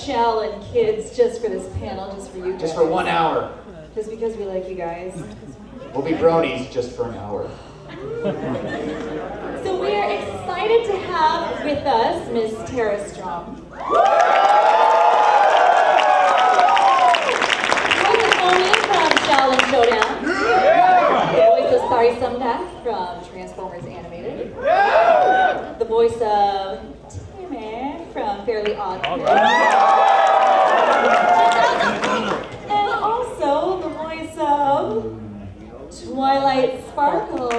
Shell and kids just for this panel, just for you guys. Just for 1 hour. Just because we like you guys. We'll be bronies just for an hour. So we are excited to have with us Miss Tara Strong. Voice of Oni from Shell and Showdown. The voice of Sari Sumdath from Transformers Animated. The voice of Timmy from Fairly Odd Parents. And also the voice of Twilight Sparkle.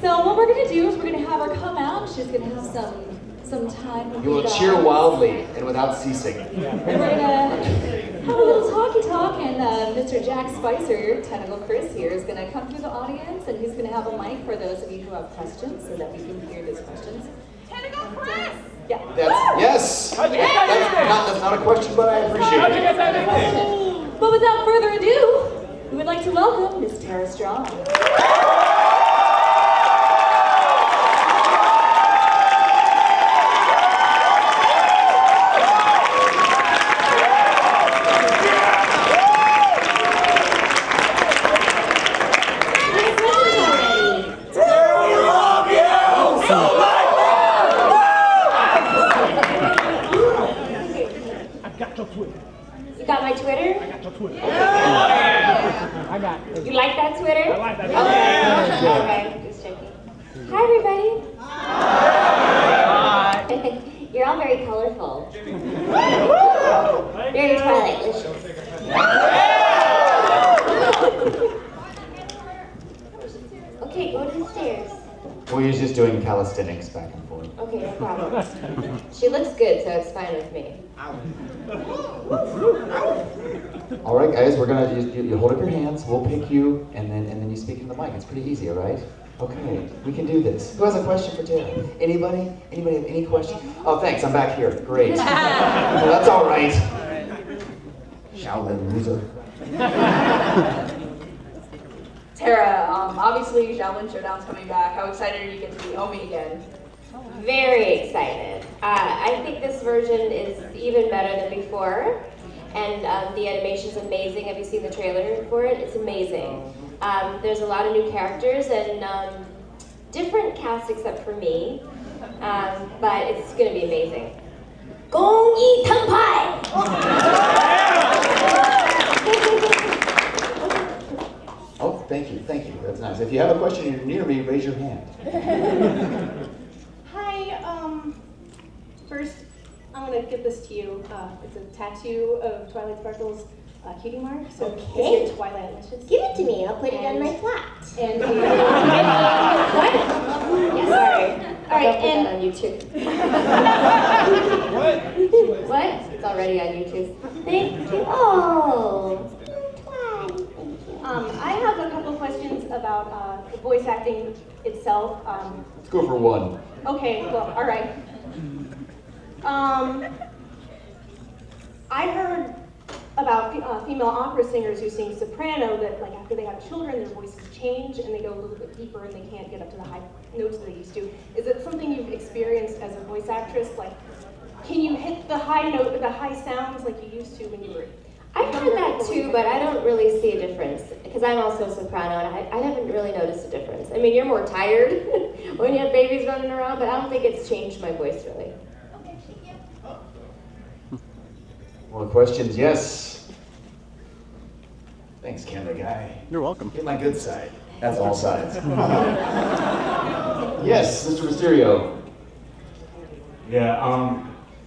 So what we're going to do is we're going to have her come out. She's going to have some time with You will guys. cheer wildly and without ceasing. And we're going to have a little talky talk, and Mr. Jack Spicer, Tentacle Chris here, is going to come through the audience, and he's going to have a mic for those of you who have questions so that we can hear those questions. Tentacle Chris! Yeah. Yes! That's not a question, but I appreciate it. But without further ado, we would like to welcome Miss Tara Strong. You got my Twitter? I got your Twitter. I got it. You like that Twitter? I like that. Okay, just checking. Hi, everybody. You're all very colorful. Very Twilight-licious. Okay, go to the stairs. Well, you're just doing calisthenics back and forth. Okay, no problem. She looks good, so it's fine with me. All right, guys, we're gonna you hold up your hands. We'll pick you, and then you speak into the mic. It's pretty easy, all right? Okay, we can do this. Who has a question for Tara? Anybody? Anybody have any question? Oh, thanks. I'm back here. Great. Well, that's all right. Shaolin loser. Tara, obviously Shaolin Showdown's coming back. How excited are you to get to be Omi again? Very excited. I think this version is even better than before, and the animation's amazing. Have you seen the trailer for it? It's amazing. There's a lot of new characters and different cast except for me, but it's going to be amazing. Gong Yi Teng Pai! Oh, thank you. That's nice. If you have a question and you're near me, raise your hand. Hi, first, I'm gonna give this to you. It's a tattoo of Twilight Sparkle's cutie mark, so Okay. it's your Twilight-licious. Give it to me. I'll put it on my flat. And What? Yeah, sorry. All right, I'll put and- that on YouTube. What? It's already on YouTube. Thank you. Oh. I have a couple questions about the voice acting itself. Let's go for one. Okay, well, all right. I heard about female opera singers who sing soprano that, like, after they have children, their voices change and they go a little bit deeper and they can't get up to the high notes they used to. Is it something you've experienced as a voice actress? Like, can you hit the high note, the high sounds like you used to when you were? I've heard that too, but I don't really see a difference because I'm also a soprano and I haven't really noticed a difference. I mean, you're more tired when you have babies running around, but I don't think it's changed my voice really. Okay, thank you. More questions? Yes. Thanks, camera guy. You're welcome. Get my good side. That's all sides. Yes, Mr. Mysterio. Yeah,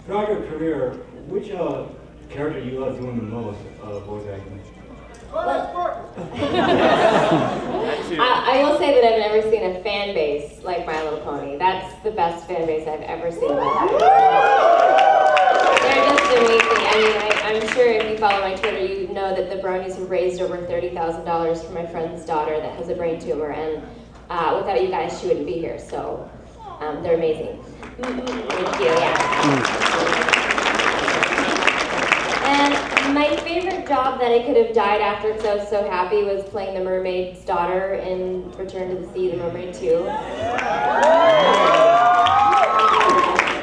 throughout your career, which character you love doing the most voice acting? I will say that I've never seen a fan base like My Little Pony. That's the best fan base I've ever seen in my life. They're just amazing. I mean, I'm sure if you follow my Twitter, you know that the Brownies have raised over $30,000 for my friend's daughter that has a brain tumor, and without you guys, she wouldn't be here. So they're amazing. Thank you. Yeah. And My favorite job that I could have died after because I was so happy was playing the mermaid's daughter in Return to the Sea, The Mermaid 2.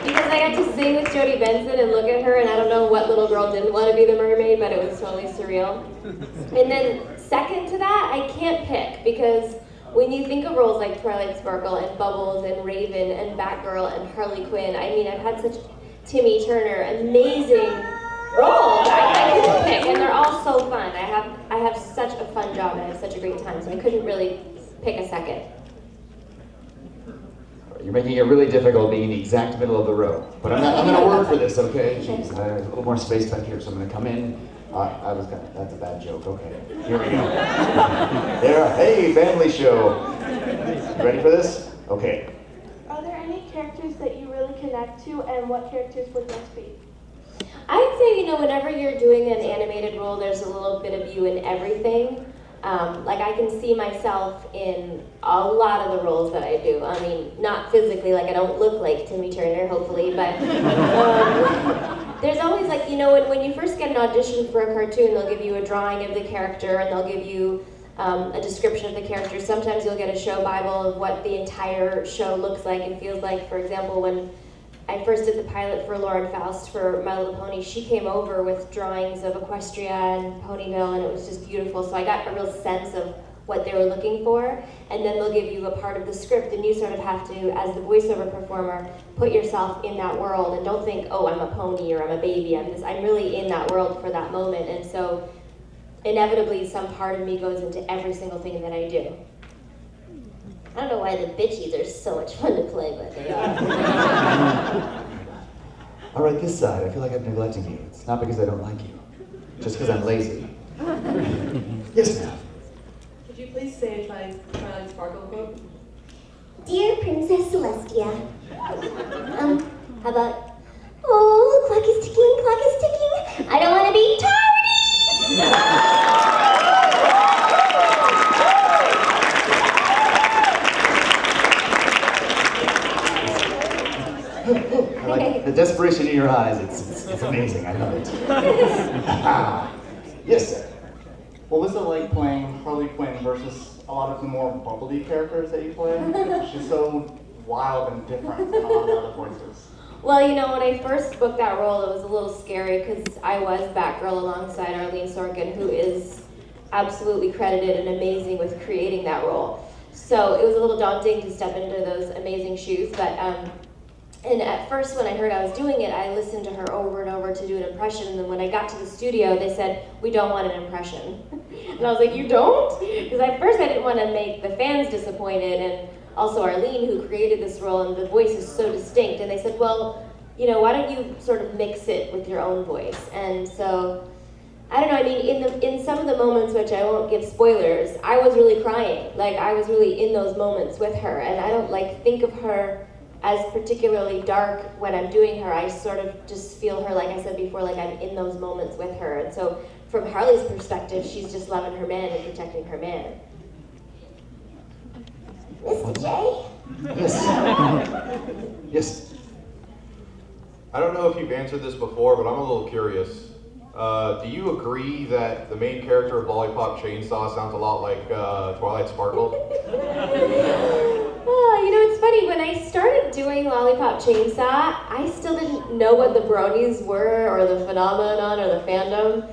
Because I got to sing with Jodie Benson and look at her, and I don't know what little girl didn't want to be the mermaid, but it was totally surreal. And then second to that, I can't pick because when you think of roles like Twilight Sparkle and Bubbles and Raven and Batgirl and Harley Quinn, I mean, I've had such Timmy Turner, amazing roles. I couldn't pick, and they're all so fun. I have such a fun job and I have such a great time, so I couldn't really pick a second. You're making it really difficult being in the exact middle of the row. But I'm going to work for this, okay? Jeez, I have a little more space back here, so I'm going to come in. That's a bad joke, okay. Here we go. There, hey, family show. You ready for this? Okay. Are there any characters that you really connect to, and what characters would those be? I'd say, whenever you're doing an animated role, there's a little bit of you in everything. Like I can see myself in a lot of the roles that I do. I mean, not physically, like I don't look like Timmy Turner, hopefully, but there's always like, when you first get an audition for a cartoon, they'll give you a drawing of the character and they'll give you a description of the character. Sometimes you'll get a show bible of what the entire show looks like and feels like. For example, when I first did the pilot for Lauren Faust for My Little Pony, she came over with drawings of Equestria and Ponyville, and it was just beautiful. So I got a real sense of what they were looking for, and then they'll give you a part of the script, and you sort of have to, as the voiceover performer, put yourself in that world, and don't think, oh, I'm a pony or I'm a baby. I'm really in that world for that moment, and so inevitably some part of me goes into every single thing that I do. I don't know why the bitchies are so much fun to play, but they are. All right, this side, I feel like I'm neglecting you. It's not because I don't like you, just because I'm lazy. Yes, ma'am. Could you please say a Twilight Sparkle quote? Dear Princess Celestia. How about, oh, clock is ticking, I don't want to be tardy! I like the desperation in your eyes. It's amazing. I love it. Yes, sir. What was it like playing Harley Quinn versus a lot of the more bubbly characters that you play? She's so wild and different than a lot of the other voices. Well, when I first booked that role, it was a little scary because I was Batgirl alongside Arlene Sorkin, who is absolutely credited and amazing with creating that role. So it was a little daunting to step into those amazing shoes, but and at first when I heard I was doing it, I listened to her over and over to do an impression, and then when I got to the studio, they said, we don't want an impression. And I was like, you don't? Because at first I didn't want to make the fans disappointed, and also Arlene, who created this role, and the voice is so distinct, and they said, well, why don't you sort of mix it with your own voice? And so, I don't know, I mean, in some of the moments, which I won't give spoilers, I was really crying. Like, I was really in those moments with her, and I don't, think of her as particularly dark when I'm doing her. I sort of just feel her, like I said before, like I'm in those moments with her. And so from Harley's perspective, she's just loving her man and protecting her man. Mr. J? Yes. Yes. I don't know if you've answered this before, but I'm a little curious. Do you agree that the main character of Lollipop Chainsaw sounds a lot like Twilight Sparkle? It's funny, when I started doing Lollipop Chainsaw, I still didn't know what the bronies were, or the phenomenon, or the fandom.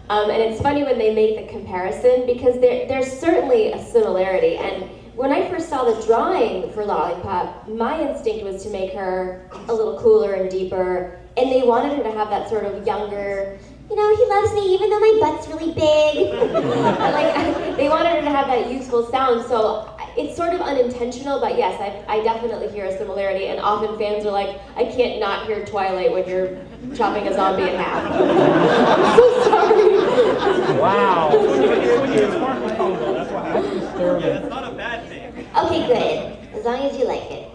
And it's funny when they make the comparison, because there's certainly a similarity. And when I first saw the drawing for Lollipop, my instinct was to make her a little cooler and deeper, and they wanted her to have that sort of younger, he loves me even though my butt's really big. they wanted her to have that youthful sound, so it's sort of unintentional, but yes, I definitely hear a similarity, and often fans are like, I can't not hear Twilight when you're chopping a zombie in half. I'm so sorry. Wow. It's not a bad thing. Okay, good. As long as you like it.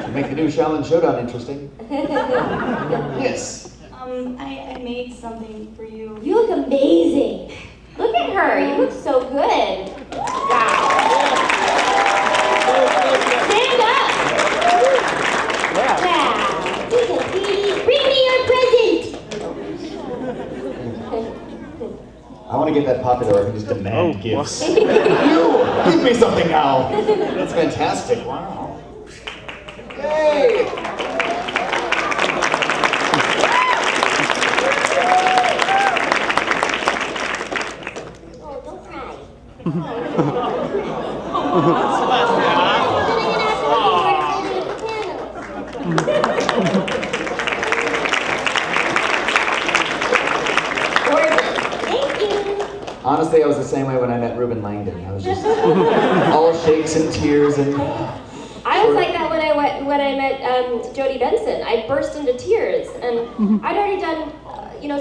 You make the new Shaolin Showdown interesting. Yes. I made something for you. You look amazing. Look at her. You look so good. Wow. Stand up. Wow. Bring me your present. popular, I can just demand gifts. You, give me something now. That's fantastic. Wow. Yay! Oh, don't cry. Thank you. Honestly, I was the same way when I met Reuben Langdon. I was just all shakes and tears and. I was like that when I met Jodie Benson. I burst into tears, and I'd already done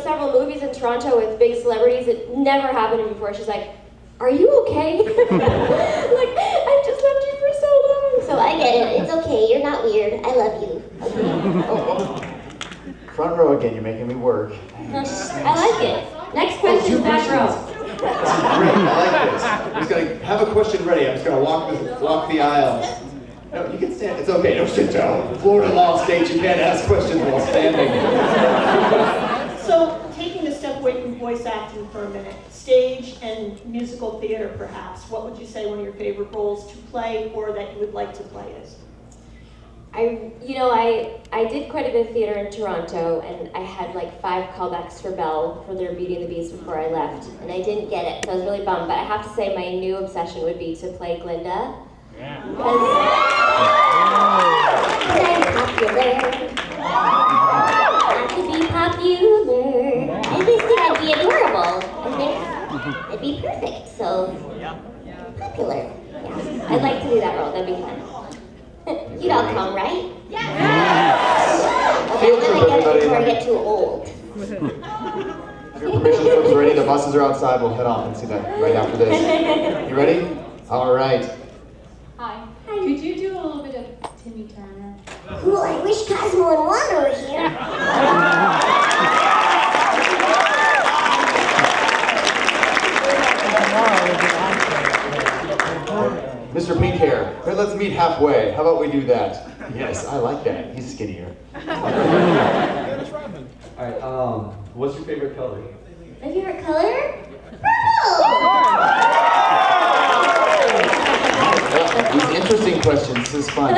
several movies in Toronto with big celebrities. It never happened to me before. She's like, "Are you okay?" Like, I've just loved you for so long. So I get it. It's okay. You're not weird. I love you. Front row again, you're making me work. I like it. Next question, back row. Great, I like this. I'm just gonna have a question ready. I'm just gonna walk the aisles. No, you can stand. It's okay. No, sit down. Florida law states you can't ask questions while standing. So, taking a step away from voice acting for a minute, stage and musical theater perhaps, what would you say one of your favorite roles to play or that you would like to play is? I did quite a bit of theater in Toronto, and I had like 5 callbacks for Belle for their Beauty and the Beast before I left, and I didn't get it, so I was really bummed. But I have to say, my new obsession would be to play Glinda. I'm popular. Not to be popular. I just think I'd be adorable. I think it'd be perfect. So popular. Yeah. I'd like to do that role. That'd be fun. You'd all come, right? Field Okay, trip, I'm gonna get it everybody. before I get too old. If your permission slips ready, the buses are outside. We'll head off and see that right after this. You ready? All right. Hi. Could you do a little bit of Timmy Turner? Cool, I wish Cosmo and Wanda were here. Mr. Pink Hair, here, let's meet halfway. How about we do that? Yes, I like that. He's skinnier. Alright, what's your favorite color? My favorite color? Well, these interesting questions. This is fun.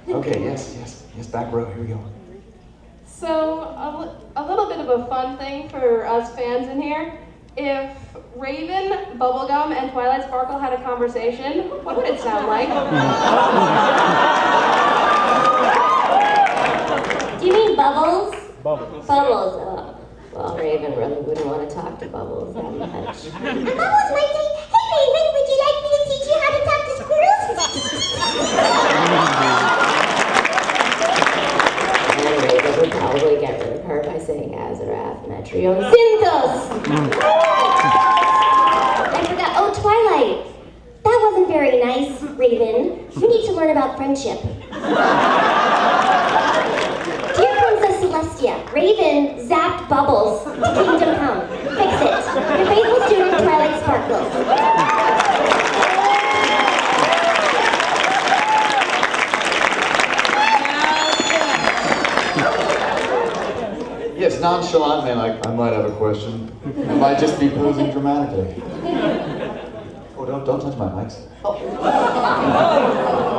Okay, yes, back row. Here we go. So, a little bit of a fun thing for us fans in here. If Raven, Bubblegum, and Twilight Sparkle had a conversation, what would it sound like? Do you mean Bubbles? Bubbles. Bubbles. Well, Raven really wouldn't want to talk to Bubbles that much. Bubbles might say, "Hey Raven, would you like me to teach you how to talk to squirrels?" And Raven would probably get rid of her by saying Azarath, Metrion, Synthos! I forgot. Oh, Twilight. That wasn't very nice, Raven. You need to learn about friendship. Dear Princess Celestia, Raven zapped Bubbles to Kingdom Come. Fix it. Your faithful student, Twilight Sparkle. Yes, nonchalantly, like, I might have a question. I might just be posing dramatically. Oh, don't touch my mics.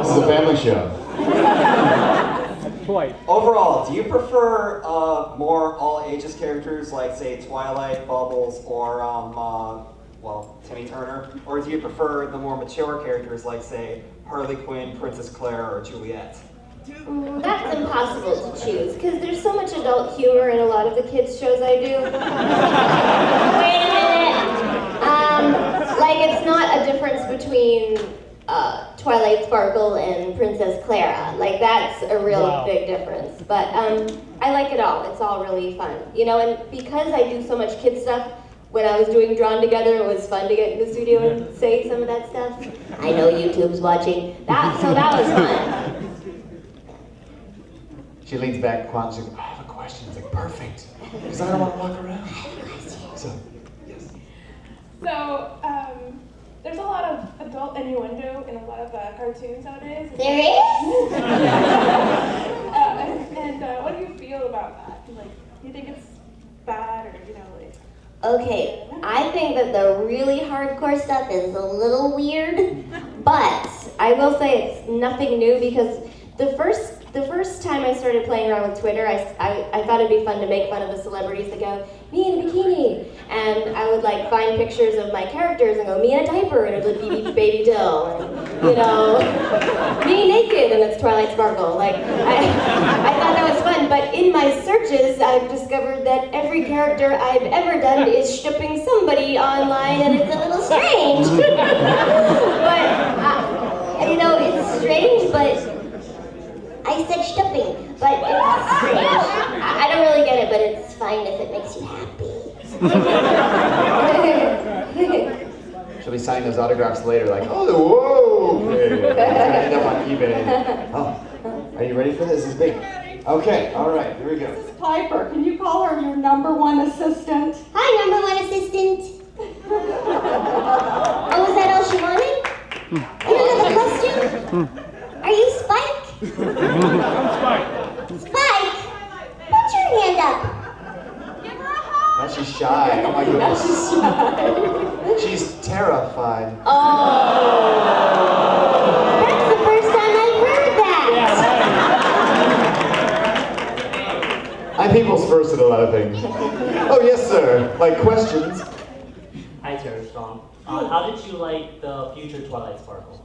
This is a family show. Overall, do you prefer more all ages characters like, say, Twilight, Bubbles, or Timmy Turner, or do you prefer the more mature characters like, say, Harley Quinn, Princess Claire, or Juliet? That's impossible to choose, because there's so much adult humor in a lot of the kids' shows I do. Wait a minute. Like, it's not a difference between Twilight Sparkle and Princess Clara. Like, that's a real big difference. But I like it all. It's all really fun. You know, and because I do so much kid stuff, when I was doing Drawn Together, it was fun to get in the studio and say some of that stuff. I know YouTube's watching. So that was fun. She leans back, Quan, she's like, I have a question. It's like, perfect. Because I don't want to walk around. So, yes. So, there's a lot of adult innuendo in a lot of cartoons nowadays. There is? What do you feel about that? Like, do you think it's bad or, like... Okay, I think that the really hardcore stuff is a little weird, but I will say it's nothing new because the first time I started playing around with Twitter, I thought it'd be fun to make fun of the celebrities that go, me in a bikini. And I would like find pictures of my characters and go, me in a diaper, and it would be Baby Dill. And, you know, me naked, and it's Twilight Sparkle. Like, I thought that was fun, but in my searches, I've discovered that every character I've ever done is shipping somebody online, and it's a little strange. But, you know, it's strange, but I said shipping, but it's strange. I don't really get it, but it's fine if it makes you happy. She'll be signing those autographs later, like, oh, whoa! Okay. It's gonna end up on eBay. Oh, are you ready for this? This is big. Okay, all right, here we go. Mrs. Piper, can you call her your #1 assistant? Hi, #1 assistant. Oh, was that all she wanted? You don't have a question? Are you Spike? Spike, put your hand up. Now she's shy. Oh my goodness. She's shy. She's terrified. Oh, that's the first time I've heard that. I'm people's first at a lot of things. Oh yes, sir. Like questions. Hi, Tara Strong. How did you like the future Twilight Sparkle?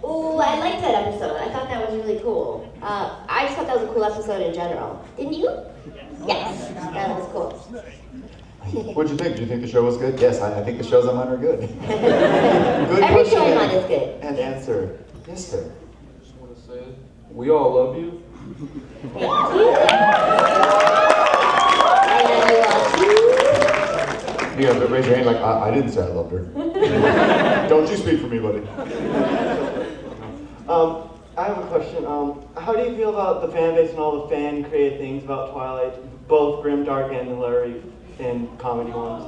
Oh, I liked that episode. I thought that was really cool. I just thought that was a cool episode in general. Didn't you? Yes, that was cool. What'd you think? Do you think the show was good? Yes, I think the shows I'm on are good. Good Every question show I'm on is good. and answer. Yes, sir. Just want to say, we all love you. Thank you. I love you all too. You gotta raise your hand like, I didn't say I loved her. Don't you speak for me, buddy. I have a question. How do you feel about the fan base and all the fan-created things about Twilight, both grim, dark, and hilarious, and comedy ones?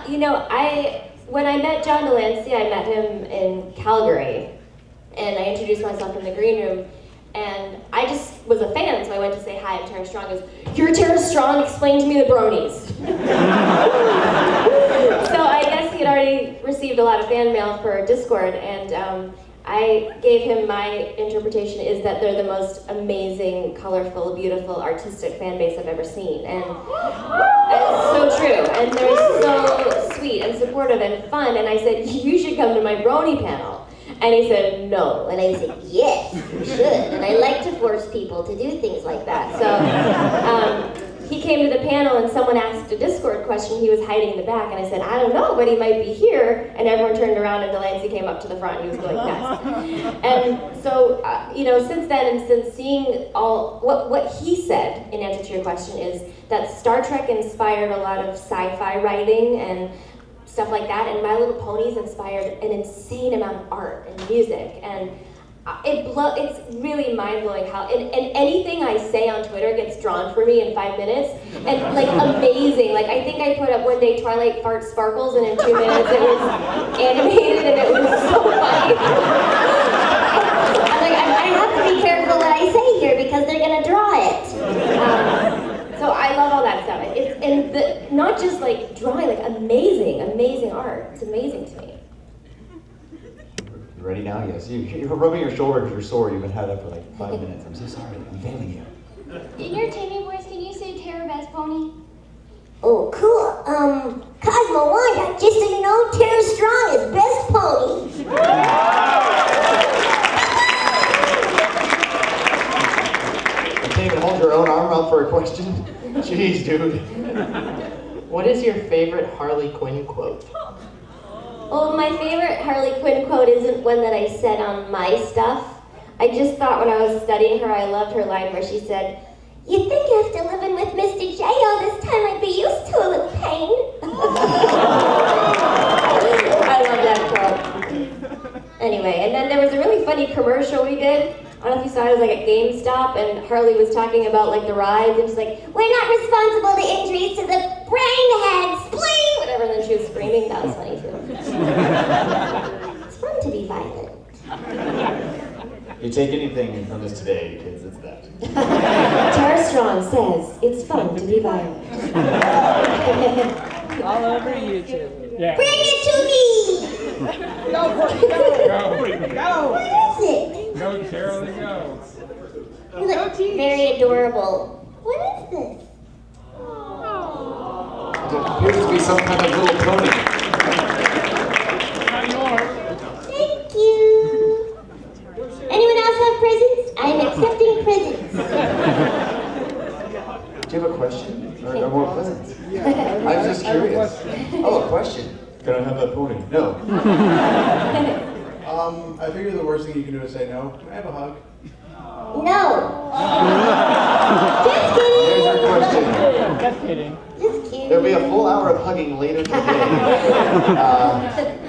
You know, when I met John Delancey, I met him in Calgary, and I introduced myself in the green room, and I just was a fan, so I went to say hi. I'm Tara Strong. He goes, "You're Tara Strong. Explain to me the bronies." So I guess he had already received a lot of fan mail for Discord, and I gave him my interpretation is that they're the most amazing, colorful, beautiful, artistic fan base I've ever seen. And it's so true. And they're so sweet and supportive and fun. And I said, you should come to my brony panel. And he said, no. And I said, yes, you should. And I like to force people to do things like that. So he came to the panel and someone asked a Discord question. He was hiding in the back. And I said, I don't know, but he might be here. And everyone turned around and Delancey came up to the front. He was going nuts. And so, you know, since then and since seeing all, what he said in answer to your question is that Star Trek inspired a lot of sci-fi writing and stuff like that, and My Little Ponies inspired an insane amount of art and music, and it's really mind-blowing how, and anything I say on Twitter gets drawn for me in 5 minutes, and like amazing, like I think I put up one day Twilight Fart Sparkles, and in 2 minutes it was animated, and it was so funny. I'm like, I have to be careful what I say here, because they're gonna draw it. So I love all that stuff. Not just like drawing, like amazing art. It's amazing to me. You ready now? Yes. You're rubbing your shoulder because you're sore. You've been had up for like 5 minutes. I'm so sorry. I'm failing you. In your Tammy voice, can you say Tara Best Pony? Oh, cool. Cosmo Wanda, just so you know, Tara Strong is best pony. You can't even hold your own arm out for a question? Jeez, dude. What is your favorite Harley Quinn quote? Oh, my favorite Harley Quinn quote isn't one that I said on my stuff. I just thought when I was studying her, I loved her line where she said, "You'd think after living with Mr. J all this time I'd be used to a little pain." I love that quote. Anyway, and then there was a really funny commercial we did. I don't know if you saw it, was like at GameStop, and Harley was talking about like the rides, and she's like, "We're not responsible to injuries to the brain, head, spleen," whatever, and then she was screaming. That was funny too. It's fun to be violent. You take anything from this today, kids, it's that. Tara Strong says, it's fun to be violent. All over YouTube. Yeah. Bring it to me! Go, Courtney, go! Go! What is it? Go, Carolyn, go. You look very adorable. What is this? It appears to be some kind of little pony. Thank you. Anyone else have presents? I'm accepting presents. Do you have a question? Or more presents? I was just curious. Oh, a question. Can I have that pony? No. I figure the worst thing you can do is say no. Can I have a hug? No. Just kidding. Here's your question. Just kidding. Just kidding. There'll be a full hour of hugging later today.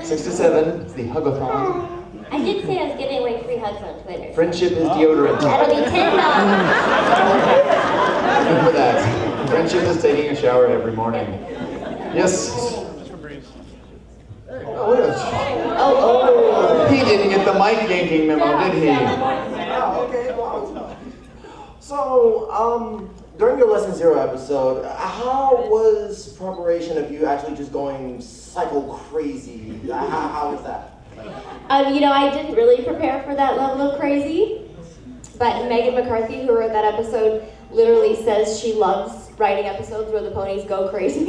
6 to 7, it's the Hugathon. I did say I was giving away free hugs on Twitter. Friendship is deodorant. That'll be $10. Remember that. Friendship is taking a shower every morning. Yes. Oh, he didn't get the mic yanking memo, did he? So, during your Lesson Zero episode, how was preparation of you actually just going psycho crazy? How was that? You know, I didn't really prepare for that level of crazy, but Megan McCarthy, who wrote that episode, literally says she loves writing episodes where the ponies go crazy.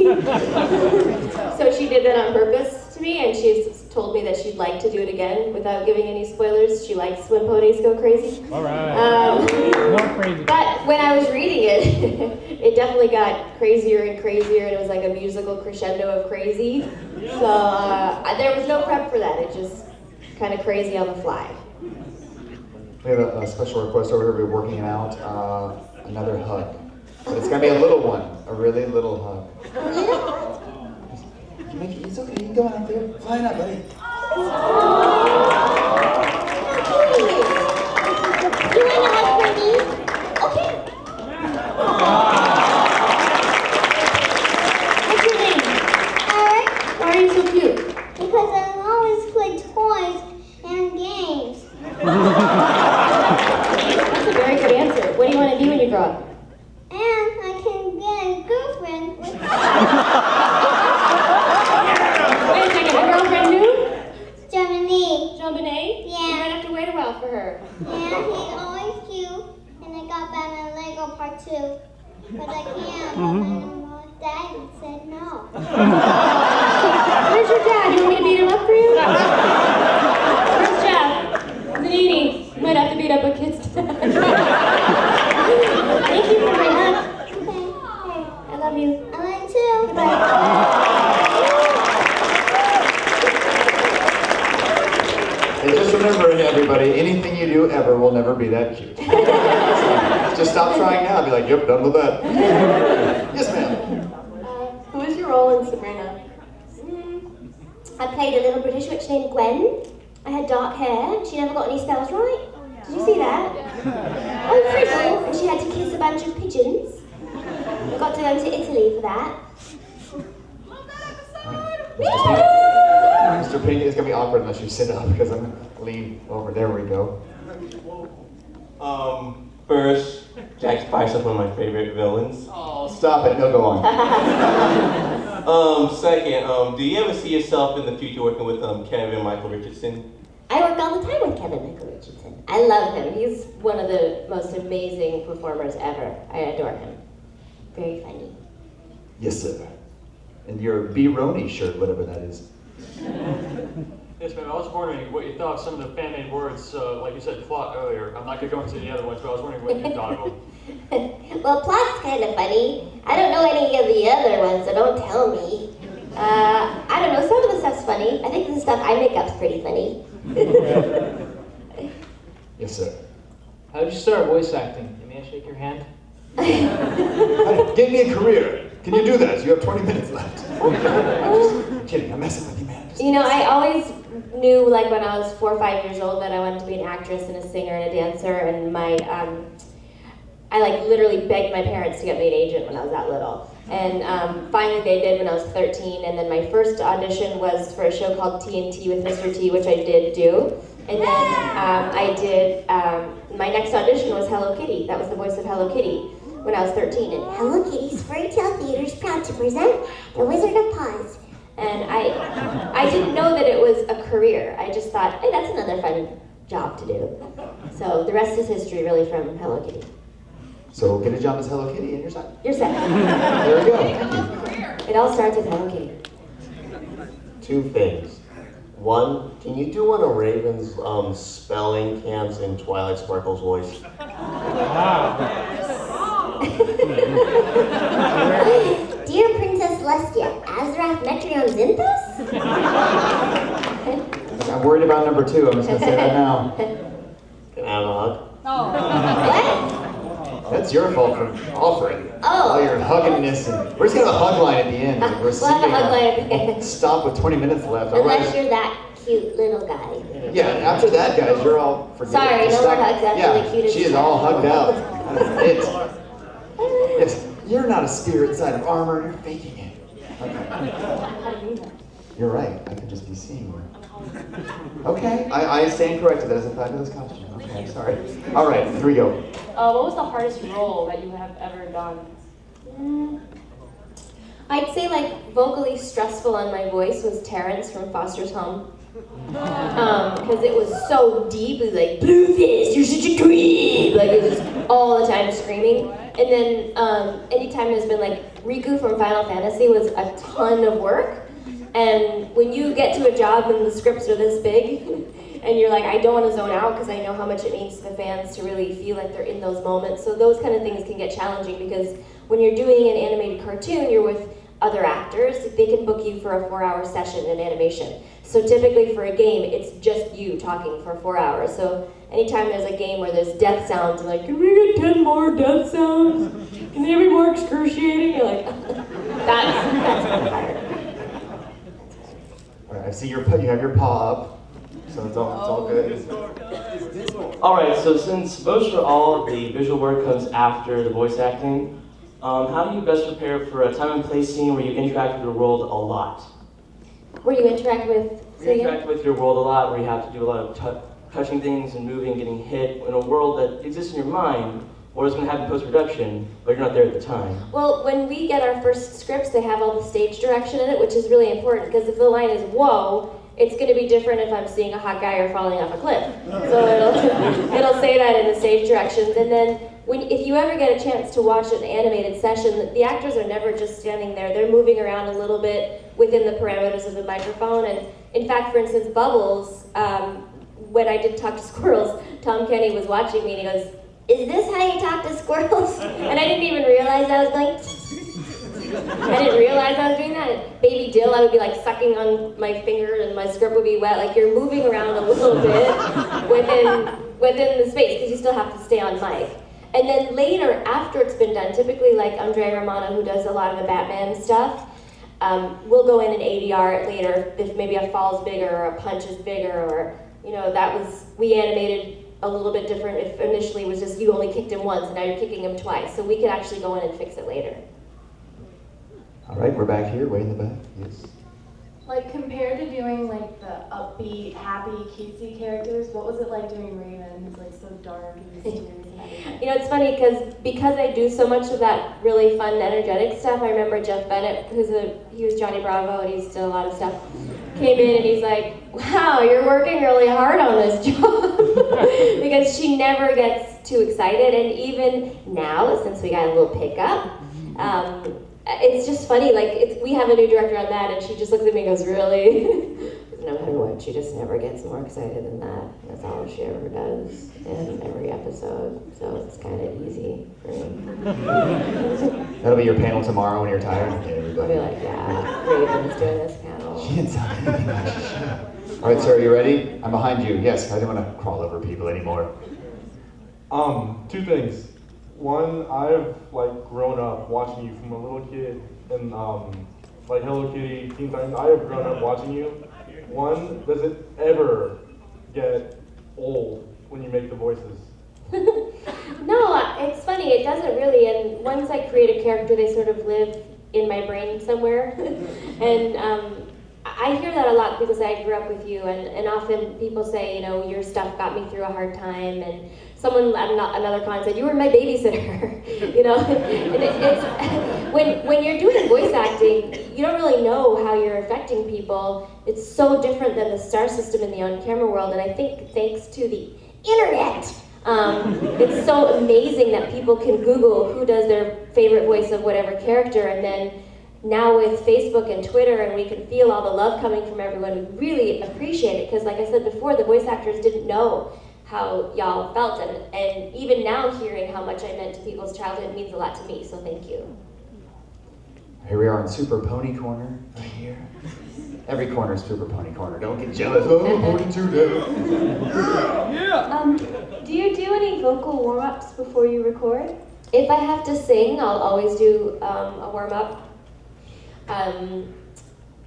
So she did that on purpose to me, and she's told me that she'd like to do it again without giving any spoilers. She likes when ponies go crazy. All right. More crazy. But when I was reading it, it definitely got crazier and crazier, and it was like a musical crescendo of crazy. So there was no prep for that. It just kind of crazy on the fly. We have a special request over here. We're working out another hug. But it's going to be a little one. A really little hug. It's okay. You can go out there. Fine up, buddy. You want to hug for me? Okay. What's your name? Eric. Why are you so cute? Because I always play toys and games. That's a very good answer. What do you want to do when you grow up? And I can get a girlfriend with Wait a second, a girlfriend who? Germany. JonBenet? Yeah. You might have to wait a while for her. Yeah, he's always cute. And I got Batman Lego Part 2. But I can't. My dad said no. Where's your dad? You want me to beat him up for you? Where's Jeff? Zanini. You might have to beat up a kid's dad. Thank you for my hug. Okay. I love you. I like too. And just remember, everybody, anything you do ever will never be that cute. Just stop trying now. Be like, yep, done with that. Yes, ma'am. Who is your role in Sabrina? I played a little British witch named Gwen. I had dark hair. She never got any spells right. Did you see that? Oh, Frizzle. And she had to kiss a bunch of pigeons. I got to go to Italy for that. Mr. Pink, it's going to be awkward unless you sit up because I'm going to lean over. There we go. First, Jack Spicer's one of my favorite villains. Oh, stop it. No, go on. Second, do you ever see yourself in the future working with Kevin Michael Richardson? I work all the time with Kevin Michael Richardson. I love him. He's one of the most amazing performers ever. I adore him. Very funny. Yes, sir. And your B-Roni shirt, whatever that is. Yes, ma'am. I was wondering what you thought of some of the fan-made words, like you said, plot earlier. I'm not going to go into the other ones, but I was wondering what you thought of them. Well, plot's kind of funny. I don't know any of the other ones, so don't tell me. I don't know. Some of the stuff's funny. I think the stuff I make up's pretty funny. Yes, sir. How did you start voice acting? May I shake your hand? Give me a career. Can you do that? You have 20 minutes left. I'm kidding. I'm messing with you, man. You know, I always knew, like when I was 4 or 5 years old, that I wanted to be an actress and a singer and a dancer. And I like literally begged my parents to get me an agent when I was that little. And finally they did when I was 13. And then my first audition was for a show called TNT with Mr. T, which I did do. And then I did, my next audition was Hello Kitty. That was the voice of Hello Kitty. when I was 13. And Hello Kitty's Fairy Tale Theater is proud to present The Wizard of Oz. And I didn't know that it was a career. I just thought, hey, that's another fun job to do. So the rest is history, really, from Hello Kitty. So get a job as Hello Kitty and you're set. You're set. There we go. It all starts with Hello Kitty. 2 things. One, can you do one of Raven's spelling camps in Twilight Sparkle's voice? Dear Princess Celestia, Azrath Metrion Zinthos? I'm worried about number 2. I'm just going to say that now. Can I have a hug? That's your fault for offering. All your hugginess. And we're just going to have a hug line at the end. We're We'll have a hug line at the end. Stop with 20 minutes left. All Unless right. you're that cute little guy. Yeah, after that, guys, you're all forget Sorry, it. no more hugs after the cutest. She is all hugged out. That's it. Yes, you're not a spirit inside of armor. You're faking it. Okay. You're right. I could just be seeing you. Okay, I stand corrected. That is a fabulous costume. Okay, I'm sorry. All right, here we go. What was the hardest role that you have ever done? I'd say like vocally stressful on my voice was Terrence from Foster's Home. Because it was so deep, it was like, Blueface, you're such a creep! Like it was just all the time screaming. And then anytime there's been like Riku from Final Fantasy was a ton of work. And when you get to a job and the scripts are this big, and you're like, I don't want to zone out because I know how much it means to the fans to really feel like they're in those moments. So those kind of things can get challenging because when you're doing an animated cartoon, you're with other actors. They can book you for a 4-hour session in animation. So typically for a game, it's just you talking for 4 hours. So anytime there's a game where there's death sounds, I'm like, can we get 10 more death sounds? Can they be more excruciating? You're like, that's kind of hard. All right, I see you have your paw up, so it's all good. Alright, so since most or all of the visual work comes after the voice acting, how do you best prepare for a time and place scene where you interact with your world a lot? Where you interact with, You interact with your world a lot, where you have to do a lot of touching things and moving, getting hit in a world that exists in your mind, or is going to happen post-production, but you're not there at the time. Well, when we get our first scripts, they have all the stage direction in it, which is really important, because if the line is, whoa, it's going to be different if I'm seeing a hot guy or falling off a cliff. So it'll say that in the stage directions. And then if you ever get a chance to watch an animated session, the actors are never just standing there. They're moving around a little bit within the parameters of the microphone. And in fact, for instance, Bubbles, when I did Talk to Squirrels, Tom Kenny was watching me and he goes, is this how you talk to squirrels? And I didn't even realize I was going, I didn't realize I was doing that. Baby Dill, I would be like sucking on my finger and my script would be wet. Like you're moving around a little bit within the space because you still have to stay on mic. And then later, after it's been done, typically like Andre Romano, who does a lot of the Batman stuff, we'll go in and ADR it later if maybe a fall's bigger or a punch is bigger or, we animated a little bit different if initially it was just you only kicked him once and now you're kicking him twice. So we could actually go in and fix it later. All right, we're back here, way in the back. Yes. Like compared to doing like the upbeat, happy, cutesy characters, what was it like doing Raven, who's like so dark and mysterious and everything? It's funny because I do so much of that really fun, energetic stuff. I remember Jeff Bennett, he was Johnny Bravo and he used to do a lot of stuff, came in and he's like, wow, you're working really hard on this job. Because she never gets too excited. And even now, since we got a little pickup, it's just funny, we have a new director on that and she just looks at me and goes, really? No matter what, she just never gets more excited than that. That's all she ever does in every episode. So it's kind of easy for me. That'll be your panel tomorrow when you're tired. Yeah, I'll be like, yeah, Raven's doing this panel. She didn't sound anything like she should. All right, sir, are you ready? I'm behind you. Yes, I don't want to crawl over people anymore. 2 things. One, I've grown up watching you from a little kid and Hello Kitty, Teen Titans. I have grown up watching you. One, does it ever get old when you make the voices? No, it's funny, it doesn't really, and once I create a character, they sort of live in my brain somewhere. And I hear that a lot because I grew up with you, and often people say, you know, your stuff got me through a hard time, and someone at another con said, you were my babysitter, you know? And it's, when you're doing voice acting, you don't really know how you're affecting people. It's so different than the star system in the on-camera world, and I think thanks to the internet, it's so amazing that people can Google who does their favorite voice of whatever character, and then now with Facebook and Twitter, and we can feel all the love coming from everyone, we really appreciate it, because like I said before, the voice actors didn't know how y'all felt, and even now hearing how much I meant to people's childhood means a lot to me, so thank you. Here we are in Super Pony Corner, right here. Every corner is Super Pony Corner. Don't get jealous. Oh, Pony 2 down. Do you do any vocal warm-ups before you record? If I have to sing, I'll always do a warm-up. And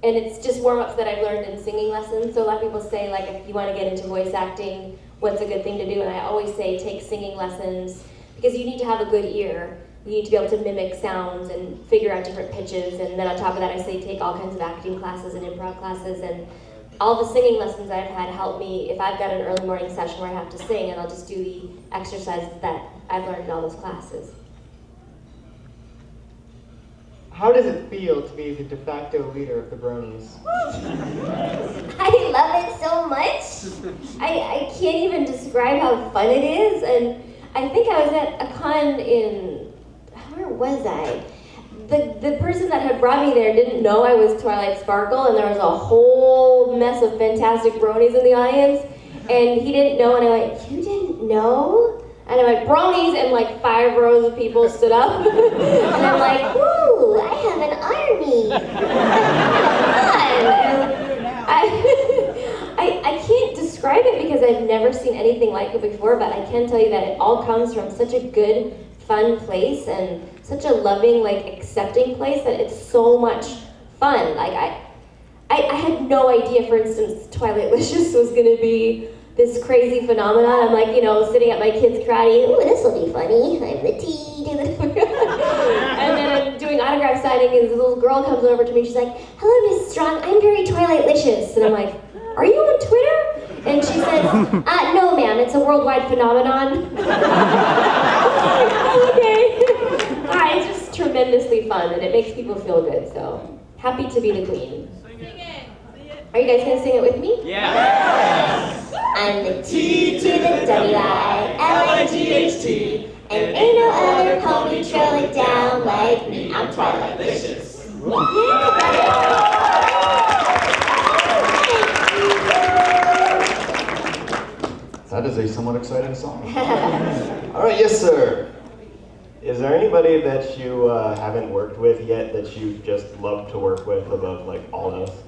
it's just warm-ups that I've learned in singing lessons. So a lot of people say, like, if you want to get into voice acting, what's a good thing to do? And I always say take singing lessons, because you need to have a good ear. You need to be able to mimic sounds and figure out different pitches. And then on top of that, I say take all kinds of acting classes and improv classes. And all the singing lessons I've had help me if I've got an early morning session where I have to sing, and I'll just do the exercises that I've learned in all those classes. How does it feel to be the de facto leader of the Bronies? I love it so much. I can't even describe how fun it is. And I think I was at a con in, where was I? The person that had brought me there didn't know I was Twilight Sparkle, and there was a whole mess of fantastic bronies in the audience, and he didn't know, and I went, you didn't know? And I went, bronies, and like 5 rows of people stood up, and I'm like, ooh, I have an army. I can't describe it because I've never seen anything like it before, but I can tell you that it all comes from such a good, fun place, and such a loving, like, accepting place that it's so much fun. Like, I had no idea, for instance, Twilightlicious was gonna be this crazy phenomenon. I'm like, you know, sitting at my kids' karate, ooh, this will be funny. I'm the T to the and then I'm doing autograph signing, and this little girl comes over to me, she's like, hello, Miss Strong, I'm very Twilightlicious. And I'm like, are you on Twitter? And she says, no, ma'am, it's a worldwide phenomenon. Okay. It's just tremendously fun, and it makes people feel good, so happy to be the queen. Are you guys gonna sing it with me? Yeah. I'm the T to the W-I-L-I-G-H-T, and ain't no other pony trail it down like me. I'm Twilightlicious. That is a somewhat exciting song. All right, yes, sir. Is there anybody that you haven't worked with yet that you just love to work with above like all else?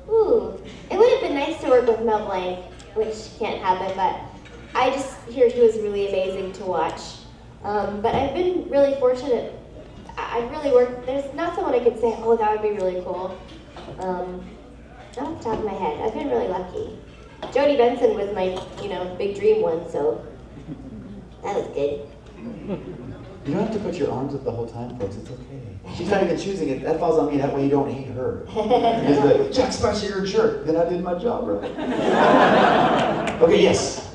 Ooh, it would have been nice to work with Mel Blanc, which can't happen, but I just hear he was really amazing to watch. But I've been really fortunate. I've really worked, there's not someone I could say, oh, that would be really cool. Not off the top of my head, I've been really lucky. Jodie Benson was my, big dream one, so that was good. You don't have to put your arms up the whole time, folks. It's okay. She's not even choosing it. That falls on me. That way you don't hate her. It's like, Jack Spicer, you're a jerk. Then I did my job right. Okay, yes.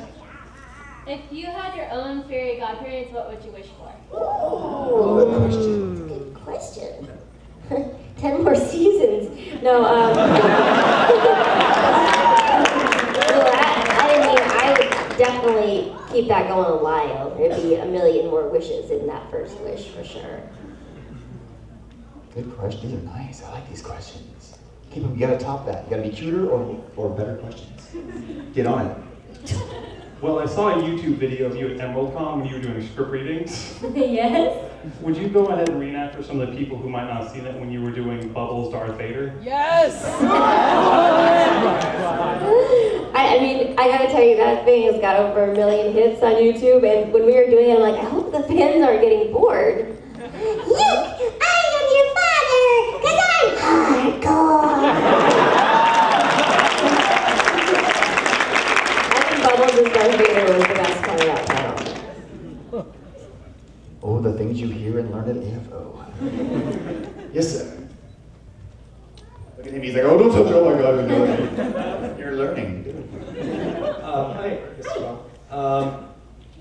If you had your own fairy godparents, what would you wish for? Oh, good question. That's a good question. 10 more seasons. No, I would definitely keep that going a while. There'd be a million more wishes in that first wish for sure. Good question. These are nice. I like these questions. Keep them. You gotta top that. You gotta be cuter or better questions. Get on it. Well, I saw a YouTube video of you at EmeraldCon when you were doing script readings. Yes. Would you go ahead and reenact for some of the people who might not have seen it when you were doing Bubbles Darth Vader? Yes! I mean, I gotta tell you, that thing has got over 1 million hits on YouTube, and when we were doing it, I'm like, I hope the fans aren't getting bored. Luke, I am your father, because I'm hardcore. I think Bubbles as Darth Vader was the best part of that panel. Oh, the things you hear and learn at AFO. Yes, sir. Look at him. He's He's like, oh, don't touch it. Oh my God, we're doing it. You're learning. Hi, Mr. Wong.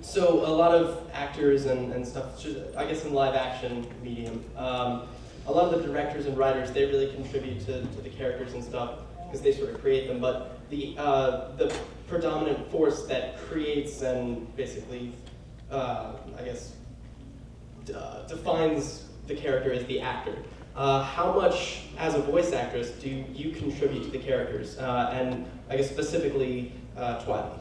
So a lot of actors and stuff, I guess in live action medium, a lot of the directors and writers, they really contribute to the characters and stuff because they sort of create them. But the predominant force that creates and basically, I guess, defines the character is the actor. How much, as a voice actress, do you contribute to the characters? And I guess specifically Twilight.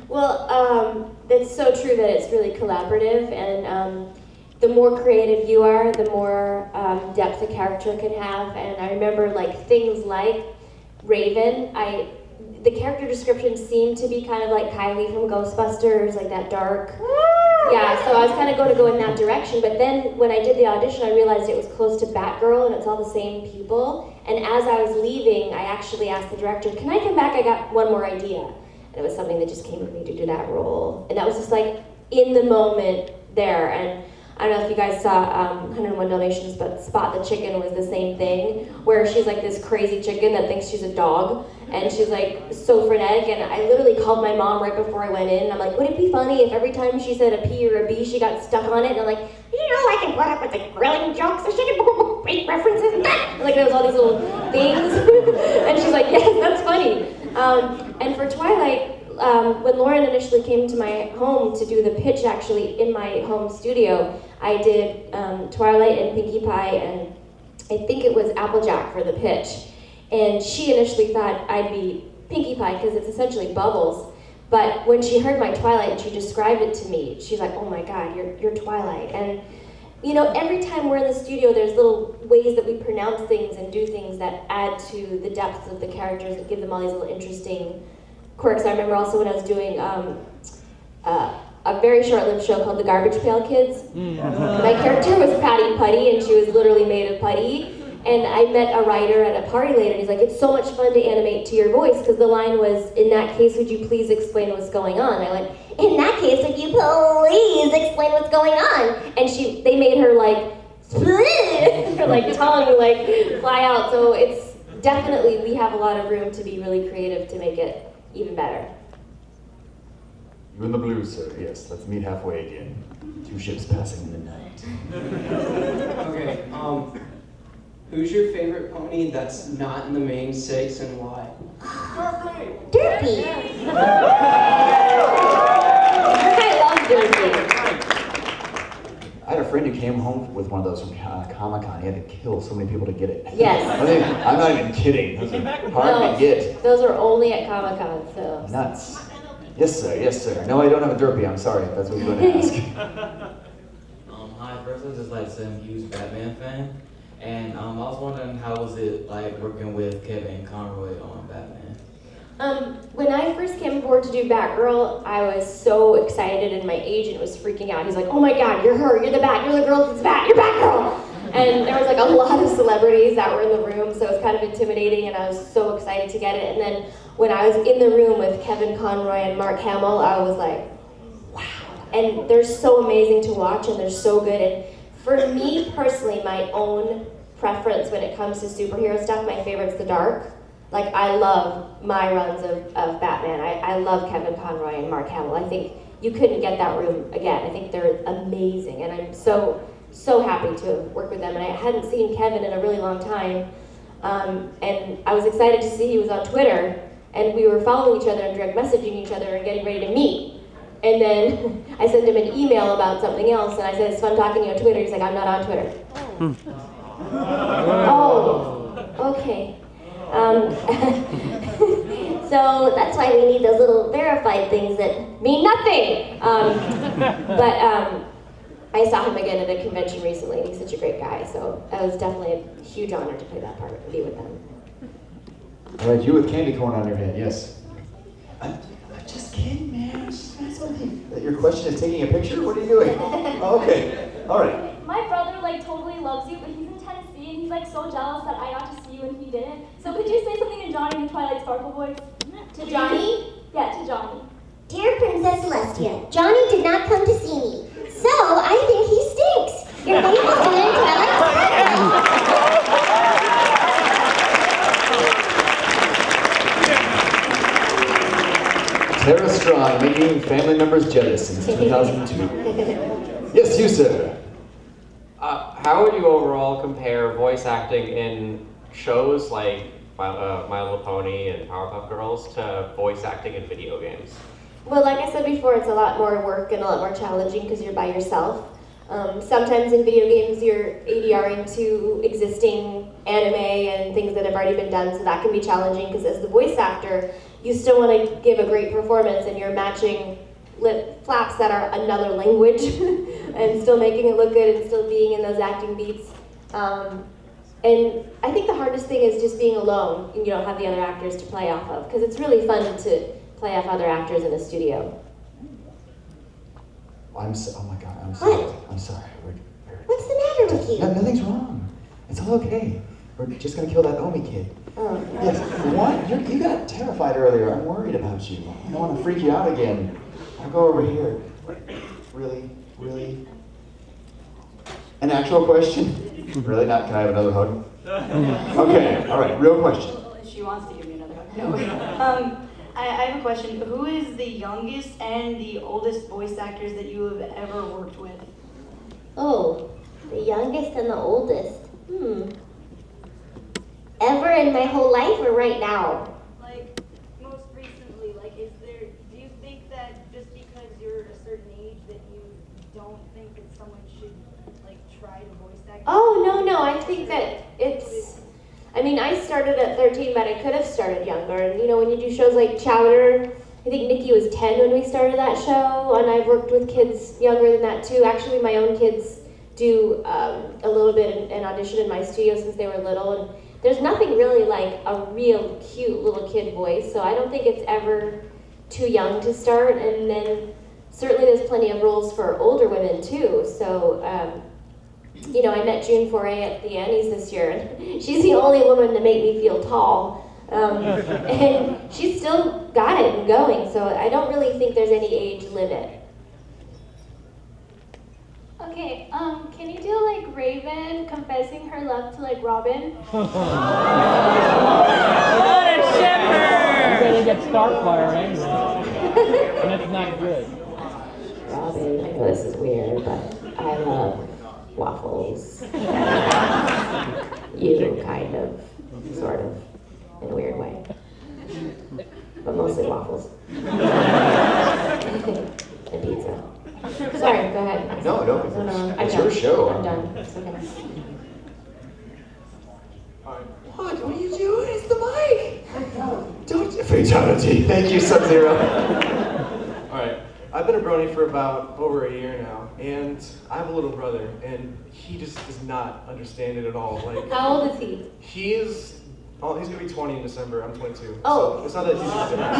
Well, it's so true that it's really collaborative, and the more creative you are, the more depth a character can have. And I remember like things like Raven, the character description seemed to be kind of like Kylie from Ghostbusters, like that dark. Yeah, so I was kind of going to go in that direction, but then when I did the audition, I realized it was close to Batgirl, and it's all the same people. And as I was leaving, I actually asked the director, can I come back? I got one more idea. And it was something that just came to me to do that role. And that was just like in the moment there. And I don't know if you guys saw 101 Dalmatians, but Spot the Chicken was the same thing, where she's like this crazy chicken that thinks she's a dog, and she's like so frenetic, and I literally called my mom right before I went in, and I'm like, would it be funny if every time she said a P or a B, she got stuck on it, and I'm like, you know, I can put up with the grilling jokes, so she can make references, and like there was all these little things, and she's like, yes, that's funny. And for Twilight, when Lauren initially came to my home to do the pitch, actually in my home studio, I did Twilight and Pinkie Pie, and I think it was Applejack for the pitch. And she initially thought I'd be Pinkie Pie because it's essentially Bubbles. But when she heard my Twilight and she described it to me, she's like, oh my God, you're Twilight. And you know, every time we're in the studio, there's little ways that we pronounce things and do things that add to the depth of the characters that give them all these little interesting quirks. I remember also when I was doing a very short-lived show called The Garbage Pail Kids. My character was Patty Putty, and she was literally made of putty. And I met a writer at a party later, and he's like, it's so much fun to animate to your voice, because the line was, in that case, would you please explain what's going on? I went, in that case, would you please explain what's going on? And they made her like, her like tongue like fly out. So it's definitely, we have a lot of room to be really creative to make it even better. You in the blue, sir. Yes, let's meet halfway again. Two ships passing in the night. Okay, who's your favorite pony that's not in the main six and why? Derpy. I love Derpy. I had a friend who came home with one of those from Comic-Con. He had to kill so many people to get it. Yes. I'm not even kidding. Those are hard to get. Those are only at Comic-Con, so. Nuts. Yes, sir. Yes, sir. No, I don't have a Derpy. I'm sorry if that's what you're going to ask. Hi, first I just like some huge Batman fan. And I was wondering how was it like working with Kevin Conroy on Batman? When I first came aboard to do Batgirl, I was so excited, and my agent was freaking out. He's like, oh my God, you're her, you're the Bat, you're the girl that's Bat, you're Batgirl! And there was like a lot of celebrities that were in the room, so it was kind of intimidating, and I was so excited to get it. And then when I was in the room with Kevin Conroy and Mark Hamill, I was like, wow. And they're so amazing to watch, and they're so good. And for me personally, my own preference when it comes to superhero stuff, my favorite's the dark. Like, I love my runs of Batman. I love Kevin Conroy and Mark Hamill. I think you couldn't get that room again. I think they're amazing, and I'm so happy to work with them. And I hadn't seen Kevin in a really long time, and I was excited to see he was on Twitter, and we were following each other and direct messaging each other and getting ready to meet. And then I sent him an email about something else, and I said, it's fun talking to you on Twitter. He's like, I'm not on Twitter. Oh, okay. So that's why we need those little verified things that mean nothing. But I saw him again at a convention recently, and he's such a great guy. So that was definitely a huge honor to play that part and be with them. All right, you with candy corn on your head, yes. I'm just kidding, man. I'm just messing with you. Your question is taking a picture? What are you doing? Oh, okay. All right. My brother like totally loves you, but he's in Tennessee and he's like so jealous that I got to see you and he didn't. So could you say something in Johnny and the Twilight Sparkle voice? To Johnny? Yeah, to Johnny. Dear Princess Celestia, Johnny did not come to see me, so I think he stinks. Your favorite villain, Twilight Sparkle. making family members jealous since 2002. Yes, you, sir. How would you overall compare voice acting in shows like My Little Pony and Powerpuff Girls to voice acting in video games? Well, like I said before, it's a lot more work and a lot more challenging because you're by yourself. Sometimes in video games you're ADRing to existing anime and things that have already been done, so that can be challenging because as the voice actor, you still want to give a great performance and you're matching lip flaps that are another language and still making it look good and still being in those acting beats. And I think the hardest thing is just being alone and you don't have the other actors to play off of because it's really fun to play off other actors in a studio. Oh my God, I'm sorry. What? I'm sorry. What's the matter with you? Nothing's wrong. It's all okay. We're just gonna kill that Omi kid. Oh. Yes. What? You got terrified earlier. I'm worried about you. I don't want to freak you out again. I'll go over here. Really? Really? An actual question? Really not? Can I have another hug? Okay. All right. Real question. She wants to give me another hug. No. I have a question. Who is the youngest and the oldest voice actors that you have ever worked with? Oh, the youngest and the oldest. Ever in my whole life or right now? Like, most recently, do you think that just because you're a certain age that you don't think that someone should, try to voice act? Oh, no, I think that I started at 13, but I could have started younger. And, when you do shows like Chowder, I think Nikki was 10 when we started that show, and I've worked with kids younger than that too. Actually, my own kids do a little bit and audition in my studio since they were little, and there's nothing really like a real cute little kid voice, so I don't think it's ever too young to start. And then certainly there's plenty of roles for older women too, so I met June Foray at the Annies this year, and she's the only woman to make me feel tall. And she's still got it and going, so I don't really think there's any age limit. Okay, can you do Raven confessing her love to Robin? What a shipper! You're gonna get Starfire anyway. And that's not good. Robin, I know this is weird, but I love waffles. You kind of, sort of, in a weird way. But mostly waffles. And pizza. Sorry, go ahead. No, I'm it's done. your show. I'm done. It's okay. What are you doing? It's the mic! Don't fatality. Thank you, Sub-Zero. Alright, I've been a brony for about over a year now, and I have a little brother, and he just does not understand it at all. How old is he? He's gonna be 20 in December. I'm 22. Oh. So it's not that huge of a difference.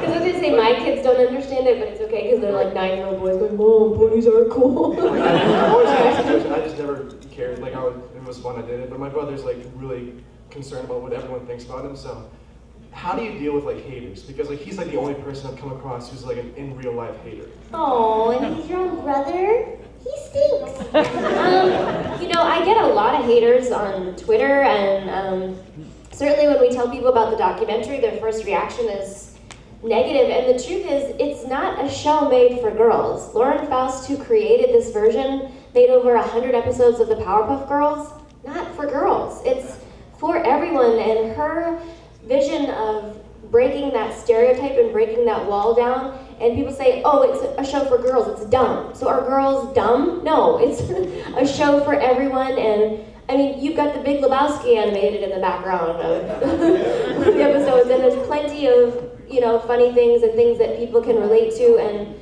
Because I was gonna say my kids don't understand it, but it's okay because they're 9-year-old boys going, Mom, ponies are cool. I've always had a situation, I just never cared. It was fun, I did it. But my brother's really concerned about what everyone thinks about him. So how do you deal with haters? Because he's the only person I've come across who's an in real life hater. Oh, and he's your own brother? He stinks. I get a lot of haters on Twitter, and certainly when we tell people about the documentary, their first reaction is negative. And the truth is, it's not a show made for girls. Lauren Faust, who created this version, made over 100 episodes of the Powerpuff Girls. Not for girls. It's for everyone, and her vision of breaking that stereotype and breaking that wall down. And people say, oh, it's a show for girls, it's dumb. So are girls dumb? No, it's a show for everyone. And you've got the Big Lebowski animated in the background of the episodes, and there's plenty of, funny things and things that people can relate to. And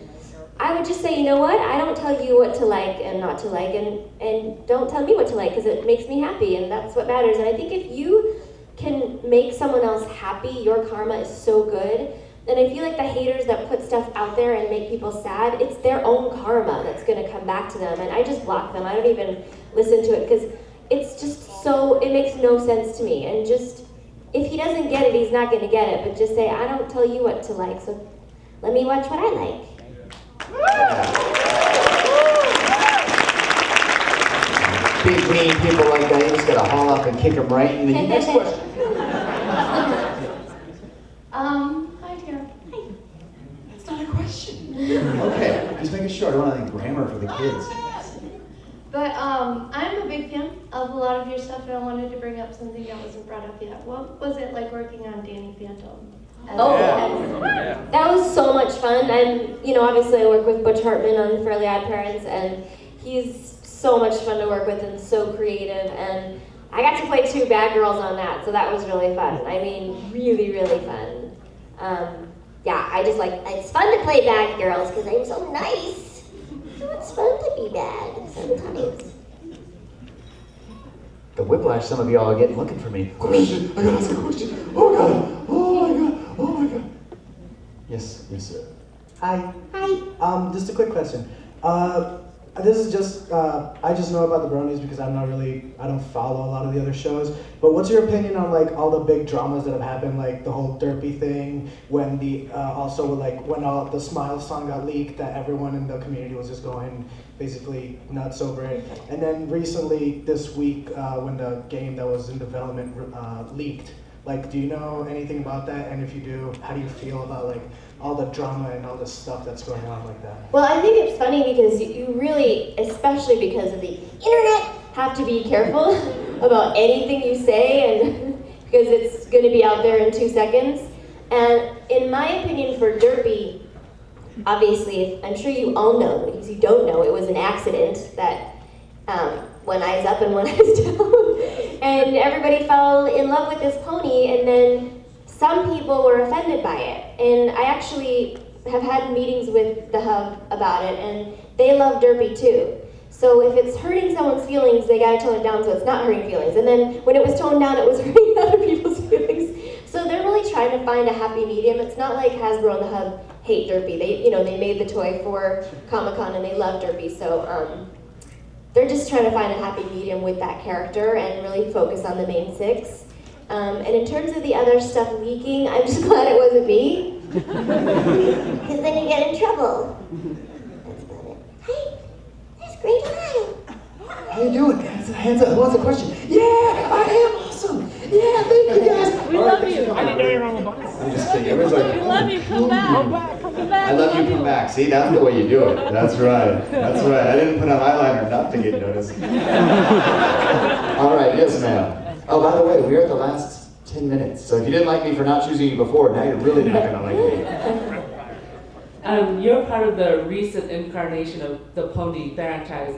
I would just say, you know what? I don't tell you what to like and not to like, and don't tell me what to like, because it makes me happy, and that's what matters. And I think if you can make someone else happy, your karma is so good. And I feel like the haters that put stuff out there and make people sad, it's their own karma that's gonna come back to them. And I just block them. I don't even listen to it because it's just it makes no sense to me. And just, if he doesn't get it, he's not gonna get it. But just say, I don't tell you what to like, so let me watch what I like. Big mean people like that, you just gotta haul up and kick them right in the next question. Hi, Tara. Hi. Okay, just making sure. I don't want any grammar for the kids. But I'm a big fan of a lot of your stuff, and I wanted to bring up something that wasn't brought up yet. What was it like working on Danny Phantom? That was so much fun. And obviously I work with Butch Hartman on Fairly Odd Parents, and he's so much fun to work with and so creative. And I got to play 2 bad girls on that, so that was really fun. I mean, really, really fun. Yeah, I just like, it's fun to play bad girls because I'm so nice. So it's fun to be bad sometimes. The whiplash some of y'all are getting looking for me. Question, I gotta ask a question. Oh God, oh my God, oh my God. Yes, sir. Hi. Hi. Just a quick question. This is just, I just know about the Bronies because I don't follow a lot of the other shows. But what's your opinion on like all the big dramas that have happened, like the whole Derpy thing, when when all the Smile song got leaked, that everyone in the community was just going basically nuts over it. And then recently this week, when the game that was in development leaked. Like, do you know anything about that? And if you do, how do you feel about like all the drama and all the stuff that's going on like that? Well, I think it's funny because you really, especially because of the internet, have to be careful about anything you say, and because it's going to be out there in 2 seconds. And in my opinion, for Derpy, obviously, I'm sure you all know, but because you don't know, it was an accident that one eye's up and one eye's down. And everybody fell in love with this pony, and then some people were offended by it. And I actually have had meetings with the Hub about it, and they love Derpy too. So if it's hurting someone's feelings, they gotta tone it down so it's not hurting feelings. And then when it was toned down, it was hurting other people's feelings. So they're really trying to find a happy medium. It's not like Hasbro and the Hub hate Derpy. They made the toy for Comic-Con and they love Derpy. So they're just trying to find a happy medium with that character and really focus on the main 6. And in terms of the other stuff leaking, I'm just glad it wasn't me. Because then you get in trouble. That's about it. Hey, there's Great Ohio. How you doing? Hands up. Who wants a question? Yeah, I am awesome. Yeah, thank you guys. We love you. I didn't know you were on the bus. I'm just kidding. Everyone's like, We love you. Come back. Come back. I love you, come back. See, that's the way you do it. That's right. That's right. I didn't put on eyeliner not to get noticed. All right, yes, ma'am. Oh, by the way, we're at the last 10 minutes. So if you didn't like me for not choosing you before, now you're really not going to like me. You're part of the recent incarnation of the Pony franchise.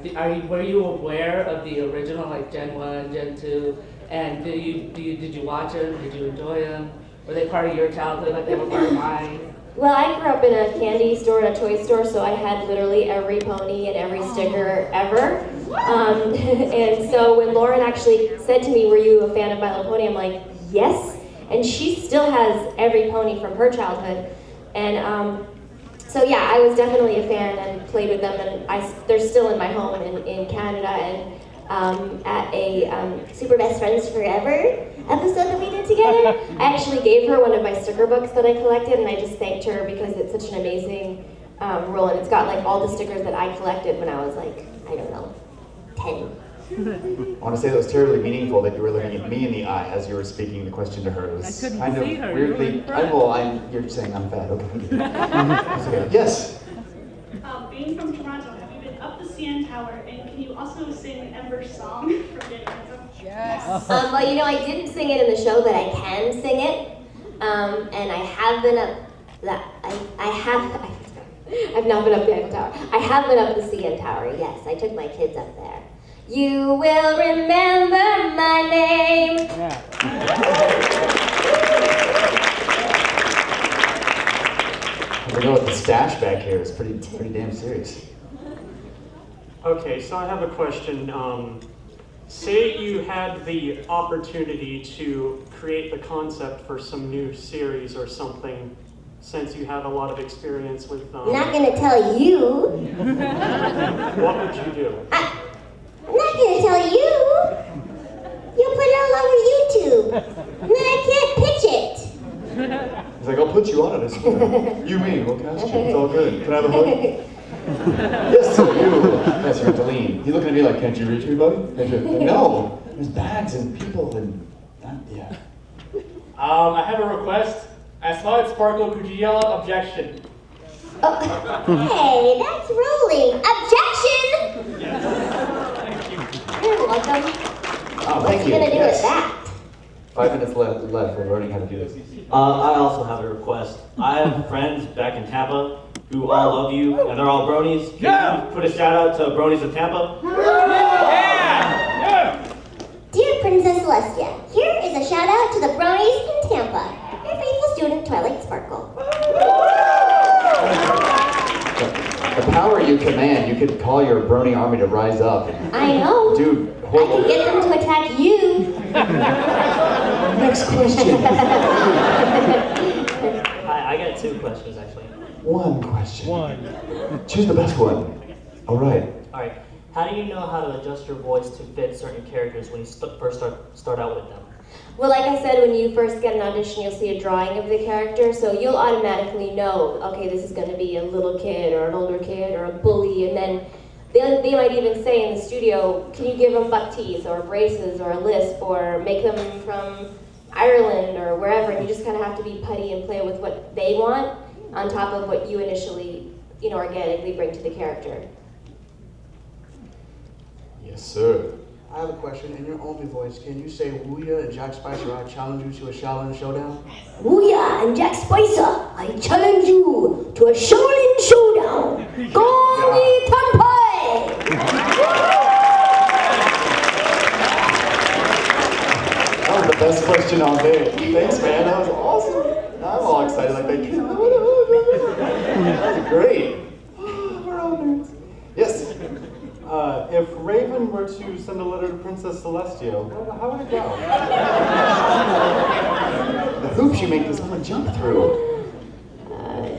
Were you aware of the original, like Gen 1, Gen 2? And did you watch them? Did you enjoy them? Were they part of your childhood like they were part of mine? Well, I grew up in a candy store and a toy store, so I had literally every pony and every sticker ever. And so when Lauren actually said to me, "Were you a fan of My Little Pony?" I'm like, yes. And she still has every pony from her childhood. And so yeah, I was definitely a fan and played with them, and they're still in my home in Canada. And at a Super Best Friends Forever episode that we did together, I actually gave her one of my sticker books that I collected, and I just thanked her because it's such an amazing role, and it's got like all the stickers that I collected when I was like, I don't know, 10. I want to say that was terribly meaningful that you were looking at me in the eye as you were speaking the question to her. It was kind of weirdly. You're saying I'm fat. Okay. Yes. Being from Toronto, have you been up the CN Tower, and can you also sing Ember's song from Danny Phantom? Yes. Well, I didn't sing it in the show, but I can sing it, and I have been up that. I've not been up the Eiffel Tower. I have been up the CN Tower. Yes, I took my kids up there. You will remember my name. I know what the stash back here is pretty damn serious. Okay, so I have a question. Say you had the opportunity to create the concept for some new series or something, since you have a lot of experience with. I'm not going to tell you. What would you do? I'm not going to tell you. You'll put it all over YouTube. And then I can't pitch it. He's like, I'll put you on it. You mean, we'll cast you. It's all good. Can I have a hug? Yes, sir, you. Yes, you're Deline. He's looking at me like, can't you reach me, buddy? No. There's bags and people and yeah. I have a request. I saw it, Sparkle. Could you yell out objection? Oh, hey, that's rolling. Objection! You're welcome. Oh, What's thank he you. gonna do Yes. with that? 5 minutes left. We're learning how to do this. I also have a request. I have friends back in Tampa who all love you, and they're all bronies. Can you put a shout out to bronies of Tampa? Dear Princess Celestia, here is a shout out to the bronies in Tampa. Your faithful student, Twilight Sparkle. The power you command, you could call your brony army to rise up. I know. Dude, I can get them to attack you. Next question. I got 2 questions actually. One question. Choose the best one. All right. All right. How do you know how to adjust your voice to fit certain characters when you first start out with them? Well, like I said, when you first get an audition, you'll see a drawing of the character, so you'll automatically know, okay, this is going to be a little kid or an older kid or a bully, and then they might even say in the studio, can you give them buck teeth or braces or a lisp or make them from Ireland or wherever, and you just kind of have to be putty and play with what they want on top of what you initially, organically bring to the character. Yes, sir. I have a question. In your only voice, can you say Wooya and Jack Spicer, I challenge you to a Shaolin showdown? Wooya and Jack Spicer, I challenge you to a Shaolin showdown. Gongi Tampai! That was the best question all day. Thanks, man. That was awesome. I'm all excited like that. That was great. We're all nerds. Yes. If Raven were to send a letter to Princess Celestia, how would it go? The hoops you make this one jump through.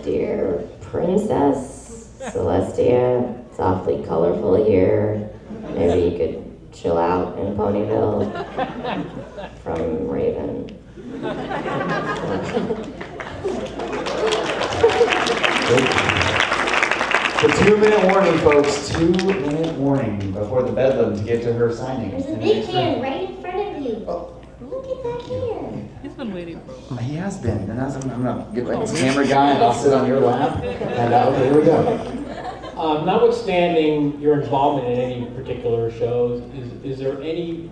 Dear Princess Celestia, it's awfully colorful here. Maybe you could chill out in Ponyville. From Raven. The 2-minute warning, folks. 2-minute warning before the bedlam to get to her signing. There's a big hand right in front of you. Look at that hand. He's been waiting for a while. He has been. And I'm gonna get like this camera guy and I'll sit on your lap. And okay, here we go. Notwithstanding your involvement in any particular shows, is there any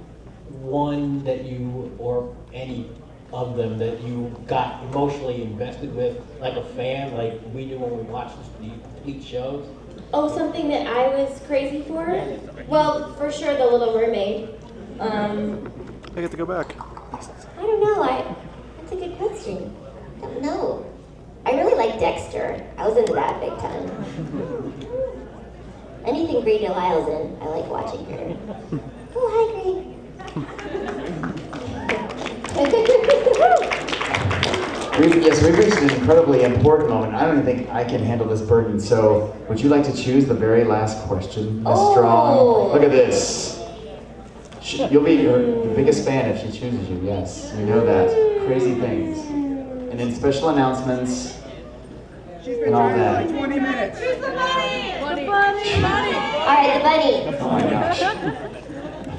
one that you, or any of them that you got emotionally invested with, like a fan, like we do when we watch the complete shows? Oh, something that I was crazy for? Well, for sure, The Little Mermaid. I get to go back. I don't know. That's a good question. I don't know. I really like Dexter. I was into that big time. Anything Grey Delisle's in, I like watching her. Oh, hi, Grey. Yes, we've reached an incredibly important moment. I don't even think I can handle this burden. So, would you like to choose the very last question, Miss Strong? Look at this. You'll be her biggest fan if she chooses you. Yes, you know that. Crazy things, and then special announcements and all that. 20 minutes. Who's the bunny? The bunny. All right, the bunny. Oh my gosh.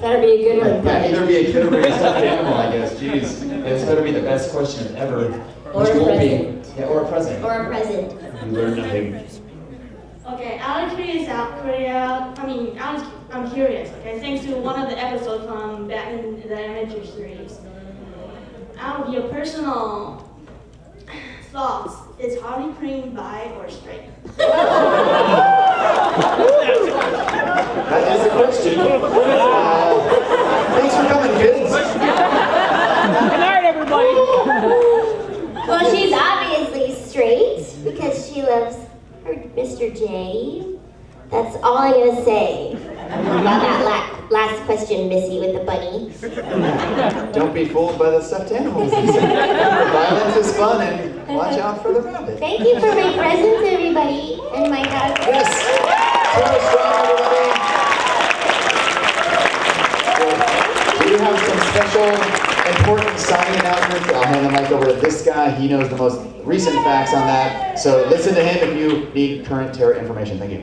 Better be a good one. Yeah, either be a kid or be a stuffed animal, I guess. Jeez, this better be the best question ever. Or Which a won't present. be. Yeah, or a present. Or a present. You learn nothing. Okay, out of I'm curious, okay, thanks to one of the episodes from Batman the Animated Series. Out of your personal thoughts, is Harley Quinn bi or straight? That is the question. Thanks for coming, kids. Good night, everybody. Well, she's obviously straight because she loves her Mr. J. That's all I'm gonna say about that last question, Missy, with the bunny. Don't be fooled by the stuffed animals. Violence is fun, and watch out for the rabbit. Thank you for my presents, everybody, and my hug. Yes. So strong, everybody. We have some special, important signing announcements. I'll hand the mic over to this guy. He knows the most recent facts on that. So listen to him if you need current Terra information. Thank you.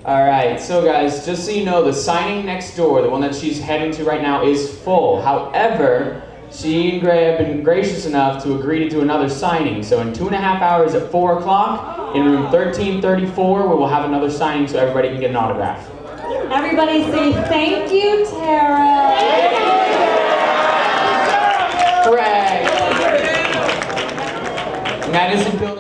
Alright, so guys, just so you know, the signing next door, the one that she's heading to right now, is full. However, she and Gray have been gracious enough to agree to do another signing. So in 2.5 hours at 4 o'clock, in room 1334, where we'll have another signing so everybody can get an autograph. Everybody say thank you, Tara. Correct. Madison Bill.